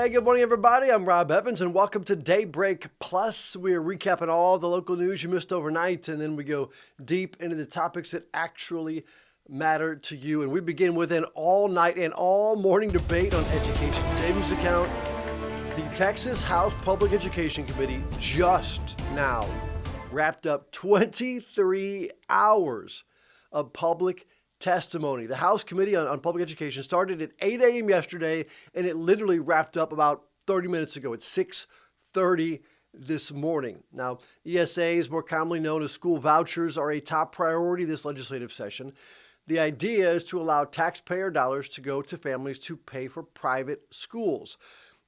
Hey, good morning, everybody. I'm Rob Evans, and welcome to Daybreak Plus. We're recapping all the local news you missed overnight, and then we go deep into the topics that actually matter to you. And we begin with an all-night and all-morning debate on education savings account. The Texas House Public Education Committee just now wrapped up 23 hours of public testimony. The House Committee on Public Education started at 8 a.m. yesterday, and it literally wrapped up about 30 minutes ago at 6:30 this morning. Now, ESAs, more commonly known as school vouchers, are a top priority this legislative session. The idea is to allow taxpayer dollars to go to families to pay for private schools.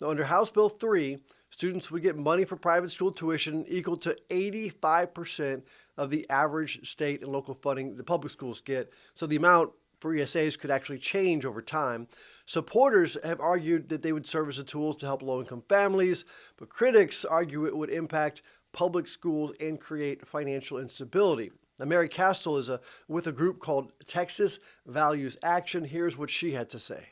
Now, under House Bill 3, students would get money for private school tuition equal to 85% of the average state and local funding the public schools get. So the amount for ESAs could actually change over time. Supporters have argued that they would serve as a tool to help low-income families, but critics argue it would impact public schools and create financial instability. Now, Mary Castle is with a group called Texas Values Action. Here's what she had to say.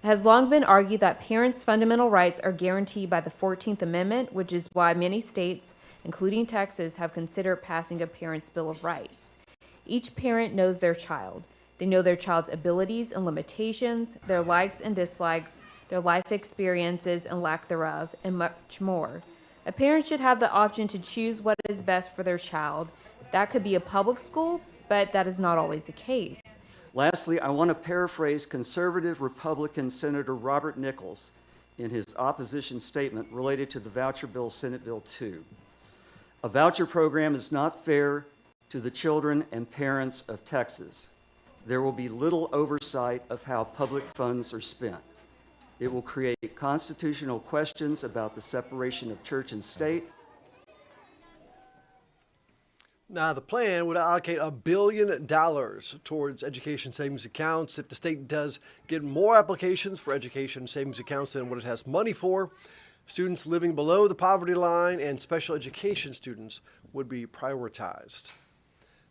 It has long been argued that parents' fundamental rights are guaranteed by the 14th Amendment, which is why many states, including Texas, have considered passing a parent's Bill of Rights. Each parent knows their child. They know their child's abilities and limitations, their likes and dislikes, their life experiences and lack thereof, and much more. A parent should have the option to choose what is best for their child. That could be a public school, but that is not always the case. Lastly, I want to paraphrase conservative Republican Senator Robert Nichols in his opposition statement related to the voucher bill, Senate Bill 2. A voucher program is not fair to the children and parents of Texas. There will be little oversight of how public funds are spent. It will create constitutional questions about the separation of church and state. Now, the plan would allocate $1 billion towards education savings accounts. If the state does get more applications for education savings accounts than what it has money for, students living below the poverty line and special education students would be prioritized.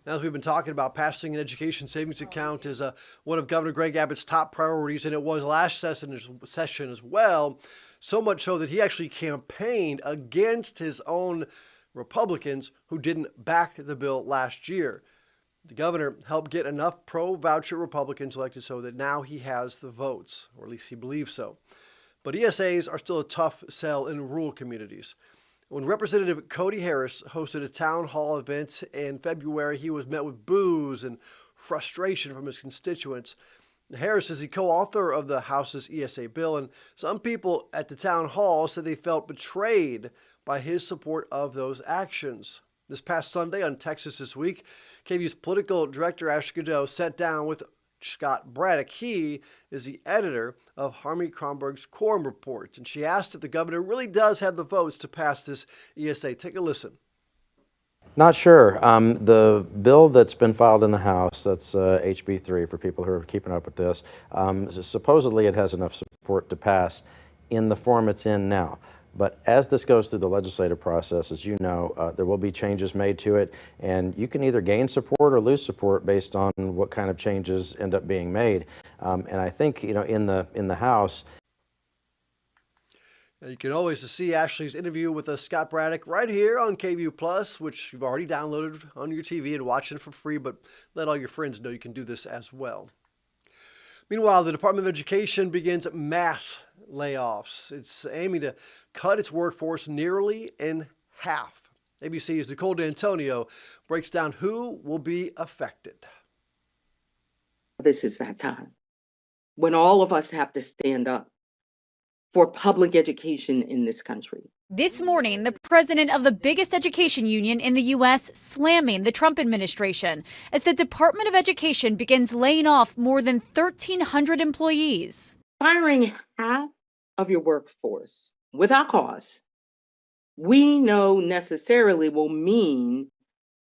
Now, as we've been talking about, passing an education savings account is one of Governor Greg Abbott's top priorities, and it was last session as well, so much so that he actually campaigned against his own Republicans who didn't back the bill last year. The governor helped get enough pro-voucher Republicans elected so that now he has the votes, or at least he believes so. But ESAs are still a tough sell in rural communities. When Representative Cody Harris hosted a town hall event in February, he was met with boos and frustration from his constituents. Harris is the co-author of the House's ESA bill, and some people at the town hall said they felt betrayed by his support of those actions. This past Sunday on Texas This Week, KVUE's political director Ashley Godot sat down with Scott Braddock. He is the editor of Harmony Kronberg's Quorum Report, and she asked if the governor really does have the votes to pass this ESA. Take a listen. Not sure. The bill that's been filed in the House, that's HB 3 for people who are keeping up with this, supposedly it has enough support to pass in the form it's in now. But as this goes through the legislative process, as you know, there will be changes made to it, and you can either gain support or lose support based on what kind of changes end up being made. And I think, you know, in the House. You can always see Ashley's interview with Scott Braddock right here on KVUE Plus, which you've already downloaded on your TV and watching for free, but let all your friends know you can do this as well. Meanwhile, the Department of Education begins mass layoffs. It's aiming to cut its workforce nearly in half. ABC's Nicole D'Antonio breaks down who will be affected. This is that time when all of us have to stand up for public education in this country. This morning, the president of the biggest education union in the U.S. slamming the Trump administration as the Department of Education begins laying off more than 1,300 employees. Firing half of your workforce without cause, we know necessarily will mean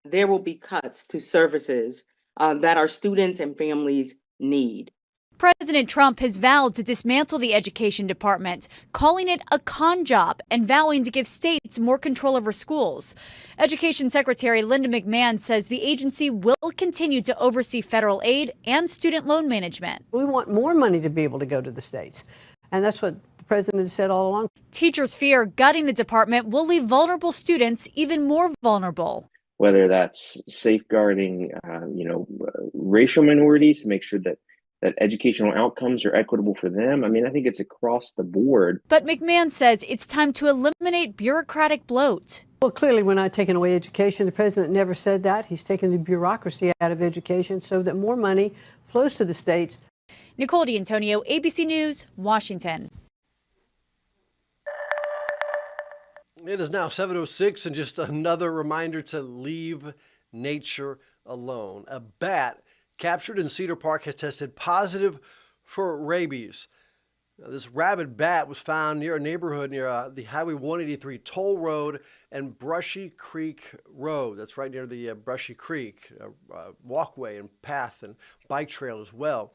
there will be cuts to services that our students and families need. President Trump has vowed to dismantle the education department, calling it a con job and vowing to give states more control over schools. Education Secretary Linda McMahon says the agency will continue to oversee federal aid and student loan management. We want more money to be able to go to the states. And that's what the the president has said all along. Teachers fear gutting the department will leave vulnerable students even more vulnerable. Whether that's safeguarding, racial minorities to make sure that educational outcomes are equitable for them. I mean, I think it's across the board. But McMahon says it's time to eliminate bureaucratic bloat. Well, clearly we're not taking away education. The president never said that. He's taken the bureaucracy out of education so that more money flows to the states. Nicole D'Antonio, ABC News, Washington. It is now 7:06, and just another reminder to leave nature alone. A bat captured in Cedar Park has tested positive for rabies. Now, this rabid bat was found near a neighborhood near the Highway 183 toll road and Brushy Creek Road. That's right near the Brushy Creek walkway and path and bike trail as well.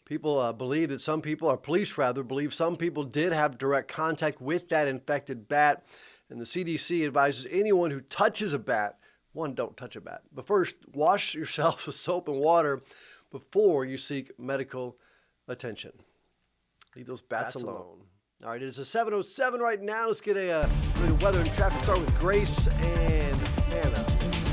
People believe that some people, or police rather, believe some people did have direct contact with that infected bat. And the CDC advises anyone who touches a bat, one, don't touch a bat. But first, wash yourself with soap and water before you seek medical attention. Leave those bats alone. All right, it is a 7:07 right now. Let's get a weather and traffic start with Grace and Hannah.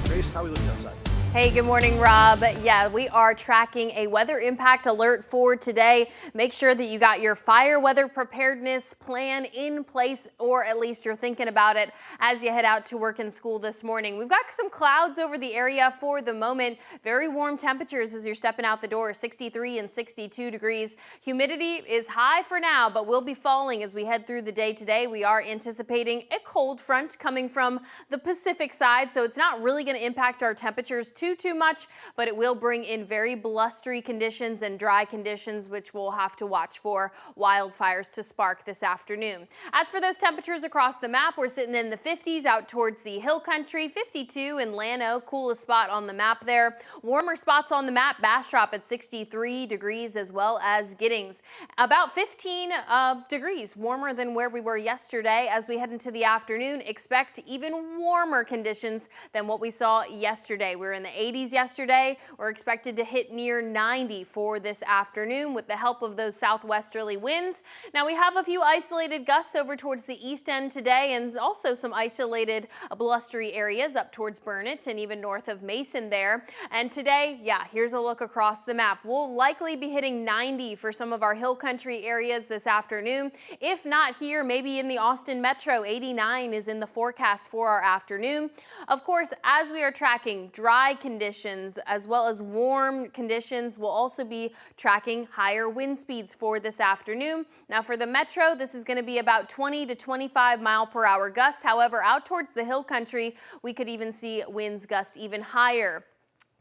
Grace, how are we looking outside? Hey, good morning, Rob. Yeah, we are tracking a weather impact alert for today. Make sure that you got your fire weather preparedness plan in place, or at least you're thinking about it as you head out to work and school this morning. We've got some clouds over the area for the moment. Very warm temperatures as you're stepping out the door, 63 and 62 degrees. Humidity is high for now, but will be falling as we head through the day today. We are anticipating a cold front coming from the Pacific side, so it's not really going to impact our temperatures too much, but it will bring in very blustery conditions and dry conditions, which we'll have to watch for wildfires to spark this afternoon. As for those temperatures across the map, we're sitting in the 50s out towards the hill country, 52 in Llano, coolest spot on the map there. Warmer spots on the map, Bastrop at 63 degrees, as well as Giddings. About 15 degrees warmer than where we were yesterday. As we head into the afternoon, expect even warmer conditions than what we saw yesterday. We were in the 80s yesterday. We're expected to hit near 90 for this afternoon with the help of those southwesterly winds. Now we have a few isolated gusts over towards the east end today, and also some isolated blustery areas up towards Burnett and even north of Mason there. And today, yeah, here's a look across the map. We'll likely be hitting 90 for some of our hill country areas this afternoon. If not here, maybe in the Austin metro, 89 is in the forecast for our afternoon. Of course, as we are tracking dry conditions as well as warm conditions, we'll also be tracking higher wind speeds for this afternoon. Now for the metro, this is going to be about 20 to 25 mile per hour gusts. However, out towards the hill country, we could even see winds gust even higher.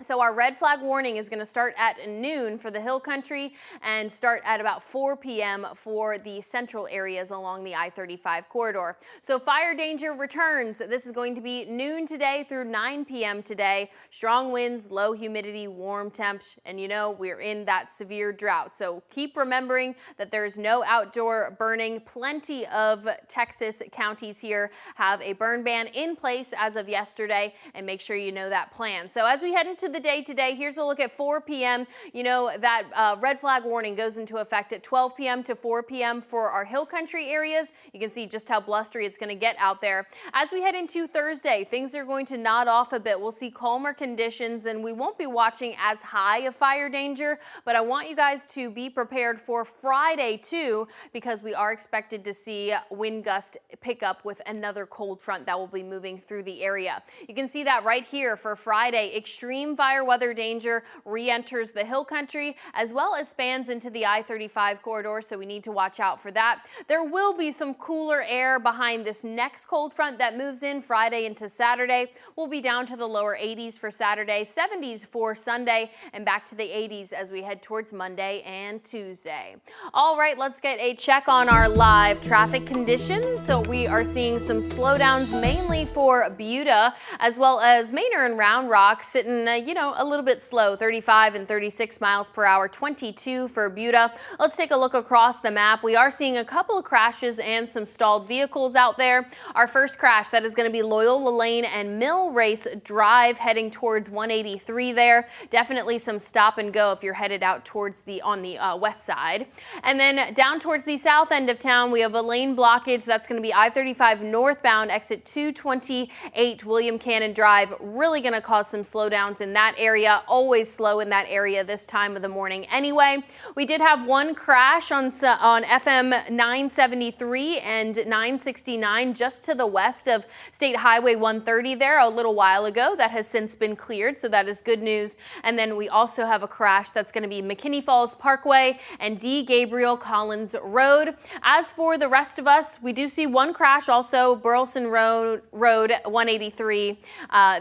So our red flag warning is going to start at noon for the hill country and start at about 4 p.m. for the central areas along the I-35 corridor. So fire danger returns. This is going to be noon today through 9 p.m. today. Strong winds, low humidity, warm temps, and you know we're in that severe drought. So keep remembering that there's no outdoor burning. Plenty of Texas counties here have a burn ban in place as of yesterday, and make sure you know that plan. So as we head into the day today, here's a look at 4 p.m. You know that red flag warning goes into effect at 12 p.m. to 4 p.m. for our hill country areas. You can see just how blustery it's going to get out there. As we head into Thursday, things are going to nod off a bit. We'll see calmer conditions, and we won't be watching as high of fire danger, but I want you guys to be prepared for Friday too, because we are expected to see wind gusts pick up with another cold front that will be moving through the area. You can see that right here for Friday. Extreme fire weather danger re-enters the hill country as well as spans into the I-35 corridor, so we need to watch out for that. There will be some cooler air behind this next cold front that moves in Friday into Saturday. We'll be down to the lower 80s for Saturday, 70s for Sunday, and back to the 80s as we head towards Monday and Tuesday. All right, let's get a check on our live traffic conditions. So we are seeing some slowdowns mainly for Buda as well as Manor and Round Rock, sitting a little bit slow, 35 and 36 miles per hour, 22 for Buda. Let's take a look across the map. We are seeing a couple of crashes and some stalled vehicles out there. Our first crash, that is going to be Loyola Lane and Mill Race Drive heading towards 183 there. Definitely some stop and go if you're headed out towards on the west side. And then down towards the south end of town, we have a lane blockage. That's going to be I-35 northbound, exit 228 William Cannon Drive. Really going to cause some slowdowns in that area. Always slow in that area this time of the morning anyway. We did have one crash on FM 973 and 969 just to the west of State Highway 130 there a little while ago. That has since been cleared, so that is good news. And then we also have a crash that's going to be McKinney Falls Parkway and D. Gabriel Collins Road. As for the rest of us, we do see one crash also, Burleson Road 183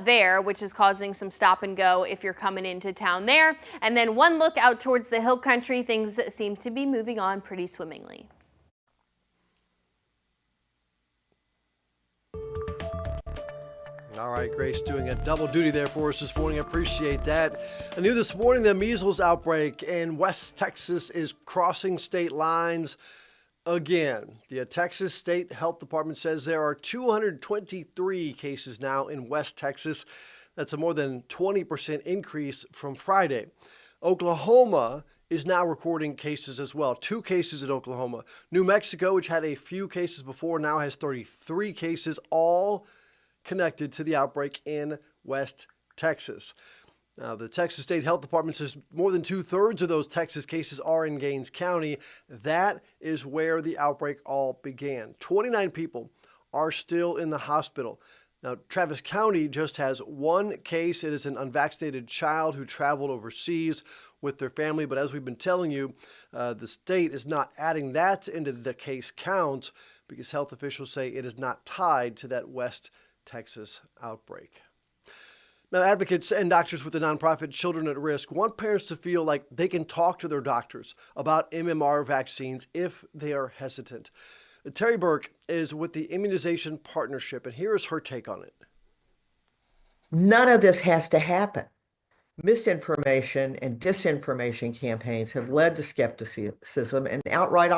there, which is causing some stop and go if you're coming into town there. And then one look out towards the hill country, things seem to be moving on pretty swimmingly. All right, Grace doing a double duty there for us this morning. I appreciate that. I knew this morning the measles outbreak in West Texas is crossing state lines again. The Texas State Health Department says there are 223 cases now in West Texas. That's a more than 20% increase from Friday. Oklahoma is now recording cases as well. 2 cases in Oklahoma. New Mexico, which had a few cases before, now has 33 cases, all connected to the outbreak in West Texas. Now, the Texas State Health Department says more than 2/3 of those Texas cases are in Gaines County. That is where the outbreak all began. 29 people are still in the hospital. Now, Travis County just has 1 case. It is an unvaccinated child who traveled overseas with their family. But as we've been telling you, the state is not adding that into the case count because health officials say it is not tied to that West Texas outbreak. Now, advocates and doctors with the nonprofit Children at Risk want parents to feel like they can talk to their doctors about MMR vaccines if they are hesitant. Terry Burke is with the Immunization Partnership, and here is her take on it. None of this has to happen. Misinformation and disinformation campaigns have led to skepticism and outright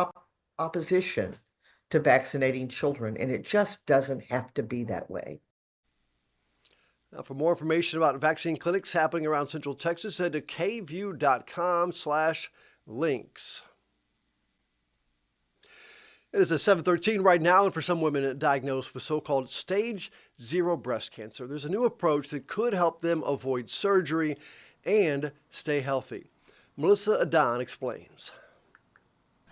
opposition to vaccinating children, and it just doesn't have to be that way. Now, for more information about vaccine clinics happening around Central Texas, head to kvue.com/links. It is at 7:13 right now, and for some women diagnosed with so-called stage 0 breast cancer, there's a new approach that could help them avoid surgery and stay healthy. Melissa Adon explains.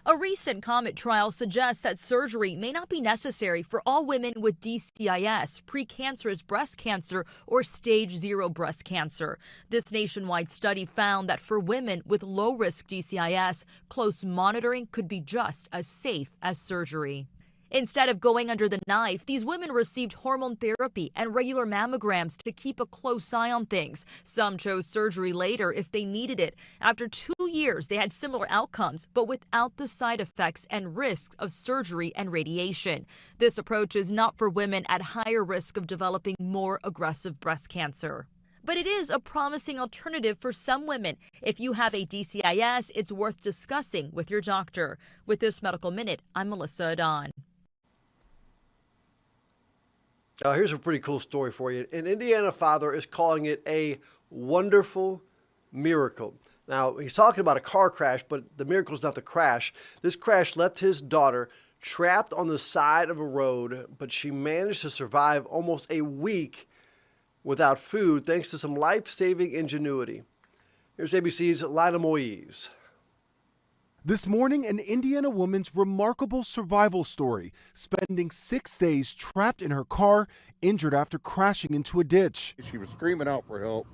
A recent COMET trial suggests that surgery may not be necessary for all women with DCIS, precancerous breast cancer, or stage 0 breast cancer. This nationwide study found that for women with low-risk DCIS, close monitoring could be just as safe as surgery. Instead of going under the knife, these women received hormone therapy and regular mammograms to keep a close eye on things. Some chose surgery later if they needed it. After 2 years, they had similar outcomes, but without the side effects and risks of surgery and radiation. This approach is not for women at higher risk of developing more aggressive breast cancer. But it is a promising alternative for some women. If you have a DCIS, it's worth discussing with your doctor. With this Medical Minute, I'm Melissa Adon. Here's a pretty cool story for you. An Indiana father is calling it a wonderful miracle. Now, he's talking about a car crash, but the miracle is not the crash. This crash left his daughter trapped on the side of a road, but she managed to survive almost a week without food thanks to some life-saving ingenuity. Here's ABC's Lina Moise. This morning, an Indiana woman's remarkable survival story, spending 6 days trapped in her car, injured after crashing into a ditch. She was screaming out for help.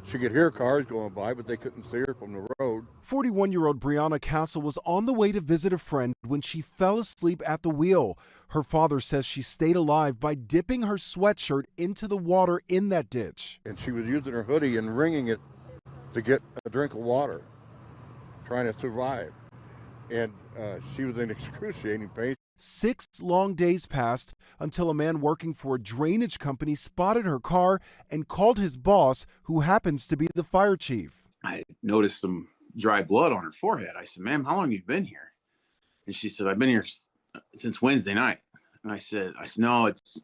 She could hear cars going by, but they couldn't see her from the road. 41-year-old Brianna Castle was on the way to visit a friend when she fell asleep at the wheel. Her father says she stayed alive by dipping her sweatshirt into the water in that ditch. And she was using her hoodie and wringing it to get a drink of water, trying to survive. And she was in excruciating pain. 6 long days passed until a man working for a drainage company spotted her car and called his boss, who happens to be the fire chief. I noticed some dry blood on her forehead. I said, "Ma'am, how long have you been here?" And she said, "I've been here since Wednesday night." And I said, "No, it's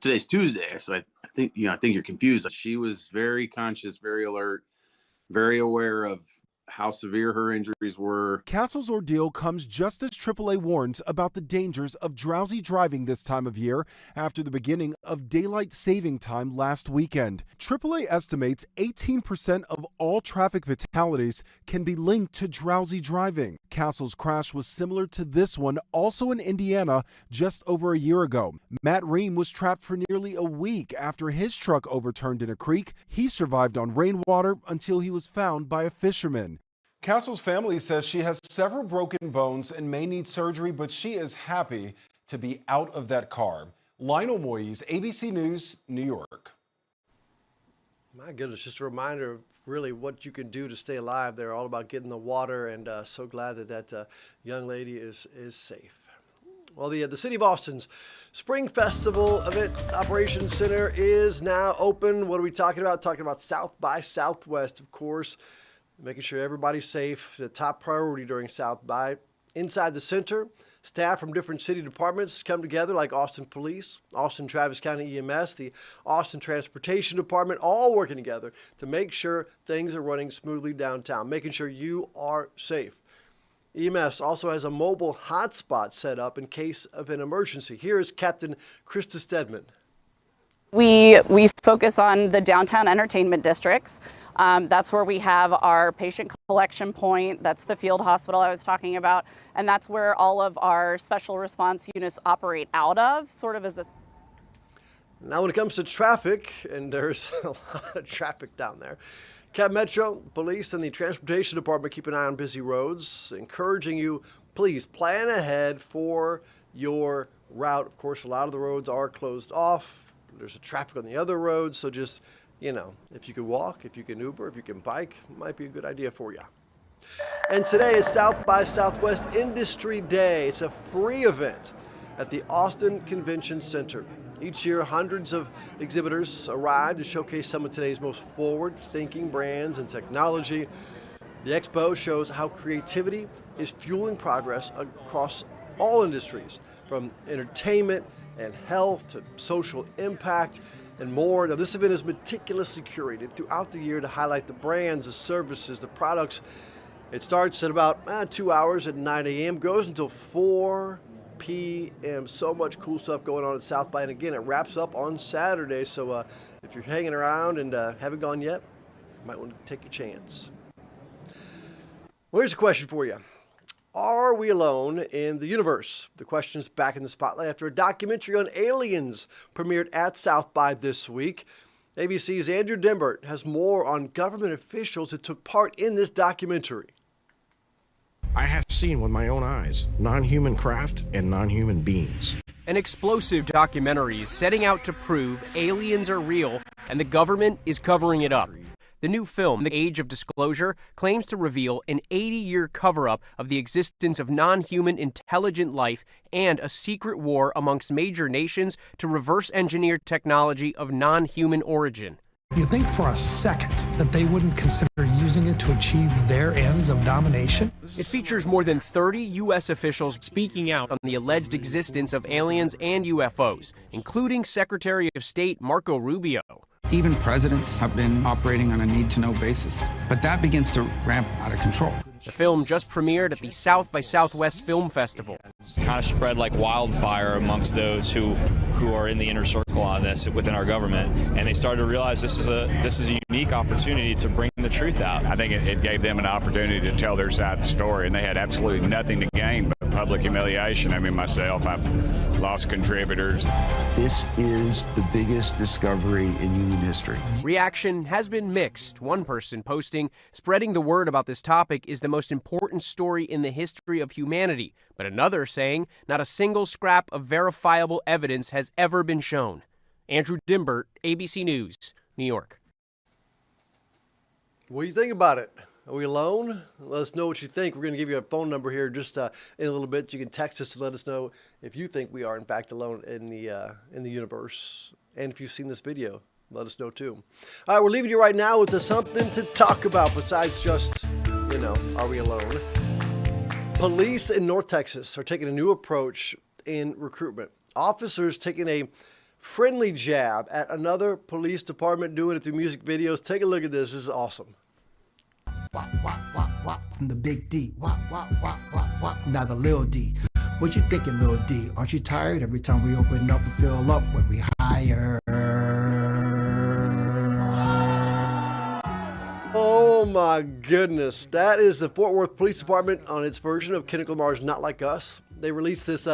today's Tuesday." I said, I think you're confused." She was very conscious, very alert, very aware of how severe her injuries were. Castle's ordeal comes just as AAA warns about the dangers of drowsy driving this time of year after the beginning of daylight saving time last weekend. AAA estimates 18% of all traffic fatalities can be linked to drowsy driving. Castle's crash was similar to this one, also in Indiana, just over a year ago. Matt Ream was trapped for nearly a week after his truck overturned in a creek. He survived on rainwater until he was found by a fisherman. Castle's family says she has several broken bones and may need surgery, but she is happy to be out of that car. Lionel Moyes, ABC News, New York. My goodness, just a reminder of really what you can do to stay alive. They're all about getting the water, and so glad that young lady is safe. Well, the City of Austin's Spring Festival event operations center is now open. What are we talking about? Talking about South by Southwest, of course. Making sure everybody's safe, the top priority during South by. Inside the center, staff from different city departments come together, like Austin Police, Austin Travis County EMS, the Austin Transportation Department, all working together to make sure things are running smoothly downtown, making sure you are safe. EMS also has a mobile hotspot set up in case of an emergency. Here's Captain Krista Stedman. We focus on the downtown entertainment districts. That's where we have our patient collection point. That's the field hospital I was talking about. And that's where all of our special response units operate out of, sort of as a... Now when it comes to traffic, and there's a lot of traffic down there, Cap Metro, Police, and the Transportation Department keep an eye on busy roads, encouraging you, please plan ahead for your route. Of course, a lot of the roads are closed off. There's a traffic on the other roads, so just, if you can walk, if you can Uber, if you can bike, it might be a good idea for you. And today is South by Southwest Industry Day. It's a free event at the Austin Convention Center. Each year, hundreds of exhibitors arrive to showcase some of today's most forward-thinking brands and technology. The expo shows how creativity is fueling progress across all industries, from entertainment and health to social impact and more. Now, this event is meticulously curated throughout the year to highlight the brands, the services, the products. It starts at about 2 hours at 9 a.m., goes until 4 p.m. So much cool stuff going on at South by, and again, it wraps up on Saturday. So if you're hanging around and haven't gone yet, you might want to take a chance. Well, here's a question for you. Are we alone in the universe? The question's back in the spotlight after a documentary on aliens premiered at South by this week. ABC's Andrew Dimbert has more on government officials that took part in this documentary. I have seen with my own eyes non-human craft and non-human beings. An explosive documentary is setting out to prove aliens are real and the government is covering it up. The new film, The Age of Disclosure, claims to reveal an 80-year cover-up of the existence of non-human intelligent life and a secret war amongst major nations to reverse engineer technology of non-human origin. You think for a second that they wouldn't consider using it to achieve their ends of domination? It features more than 30 U.S. officials speaking out on the alleged existence of aliens and UFOs, including Secretary of State Marco Rubio. Even presidents have been operating on a need-to-know basis, but that begins to ramp out of control. The film just premiered at the South by Southwest Film Festival. Kind of spread like wildfire amongst those who are in the inner circle on this within our government, and they started to realize this is a unique opportunity to bring the truth out. I think it gave them an opportunity to tell their side of the story, and they had absolutely nothing to gain but public humiliation. I mean, myself, I've lost contributors. This is the biggest discovery in human history. Reaction has been mixed. One person posting, "Spreading the word about this topic is the most important story in the history of humanity," but another saying, "Not a single scrap of verifiable evidence has ever been shown." Andrew Dimbert, ABC News, New York. What do you think about it? Are we alone? Let us know what you think. We're going to give you a phone number here just in a little bit. You can text us and let us know if you think we are in fact alone in the universe. And if you've seen this video, let us know too. All right, we're leaving you right now with something to talk about besides just, are we alone? Police in North Texas are taking a new approach in recruitment. Officers taking a friendly jab at another police department, doing it through music videos. Take a look at this. This is awesome. Wop, wop, wop, wop, from the big D. Wop, wop, wop, wop, wop, now the little D. What you thinking, little D? Aren't you tired every time we open up and fill up when we hire? Oh my goodness. That is the Fort Worth Police Department on its version of Kendrick Lamar's Not Like Us. They released this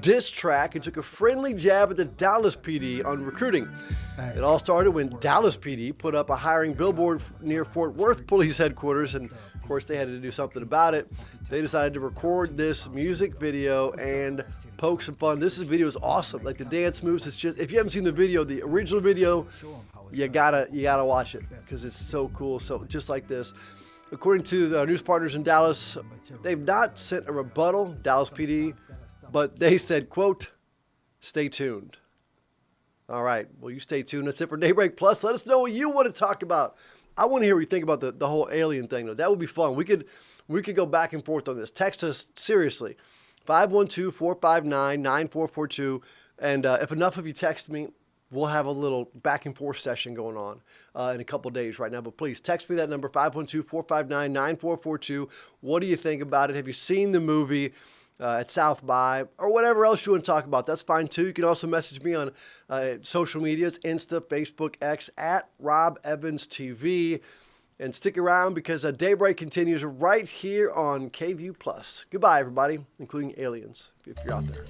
diss track and took a friendly jab at the Dallas PD on recruiting. It all started when Dallas PD put up a hiring billboard near Fort Worth Police Headquarters, and of course they had to do something about it. They decided to record this music video and poke some fun. This video is awesome. Like the dance moves, it's just, if you haven't seen the video, the original video, you gotta watch it because it's so cool. So just like this. According to the news partners in Dallas, they've not sent a rebuttal, Dallas PD, but they said, quote, stay tuned. All right, well, you stay tuned. That's it for Daybreak Plus. Let us know what you want to talk about. I want to hear what you think about the whole alien thing, though. That would be fun. We could go back and forth on this. Text us, seriously, 512-459-9442. And if enough of you text me, we'll have a little back and forth session going on in a couple days right now. But please text me that number, 512-459-9442. What do you think about it? Have you seen the movie at South by or whatever else you want to talk about? That's fine too. You can also message me on social medias, Insta, Facebook, X, at Rob Evans TV. And stick around because Daybreak continues right here on KVUE Plus. Goodbye, everybody, including aliens, if you're out there.